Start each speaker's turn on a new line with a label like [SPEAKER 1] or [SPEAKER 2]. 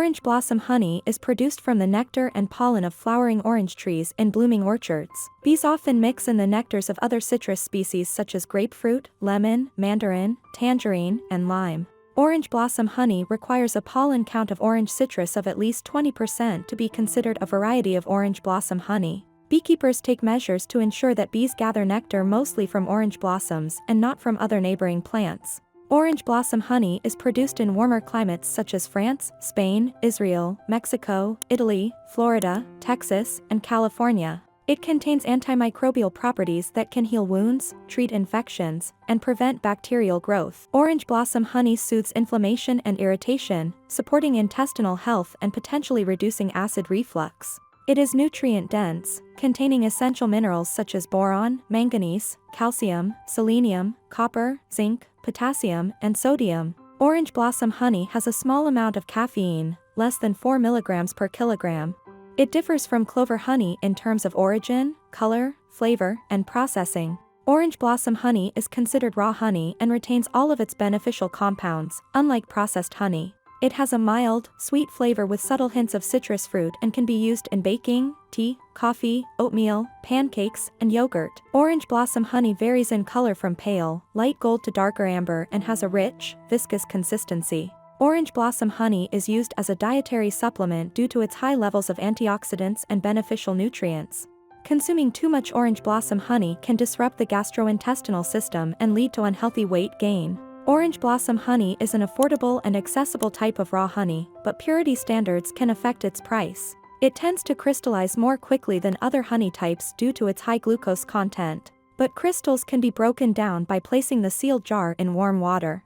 [SPEAKER 1] Orange blossom honey is produced from the nectar and pollen of flowering orange trees in blooming orchards. Bees often mix in the nectars of other citrus species such as grapefruit, lemon, mandarin, tangerine, and lime. Orange blossom honey requires a pollen count of orange citrus of at least 20% to be considered a variety of orange blossom honey. Beekeepers take measures to ensure that bees gather nectar mostly from orange blossoms and not from other neighboring plants. Orange blossom honey is produced in warmer climates such as France, Spain, Israel, Mexico, Italy, Florida, Texas, and California. It contains antimicrobial properties that can heal wounds, treat infections, and prevent bacterial growth. Orange blossom honey soothes inflammation and irritation, supporting intestinal health and potentially reducing acid reflux. It is nutrient-dense, containing essential minerals such as boron, manganese, calcium, selenium, copper, zinc, potassium, and sodium. Orange blossom honey has a small amount of caffeine, less than 4 mg per kilogram. It differs from clover honey in terms of origin, color, flavor, and processing. Orange blossom honey is considered raw honey and retains all of its beneficial compounds, unlike processed honey. It has a mild, sweet flavor with subtle hints of citrus fruit and can be used in baking, tea, coffee, oatmeal, pancakes, and yogurt. Orange blossom honey varies in color from pale, light gold to darker amber and has a rich, viscous consistency. Orange blossom honey is used as a dietary supplement due to its high levels of antioxidants and beneficial nutrients. Consuming too much orange blossom honey can disrupt the gastrointestinal system and lead to unhealthy weight gain. Orange blossom honey is an affordable and accessible type of raw honey, but purity standards can affect its price. It tends to crystallize more quickly than other honey types due to its high glucose content, but crystals can be broken down by placing the sealed jar in warm water.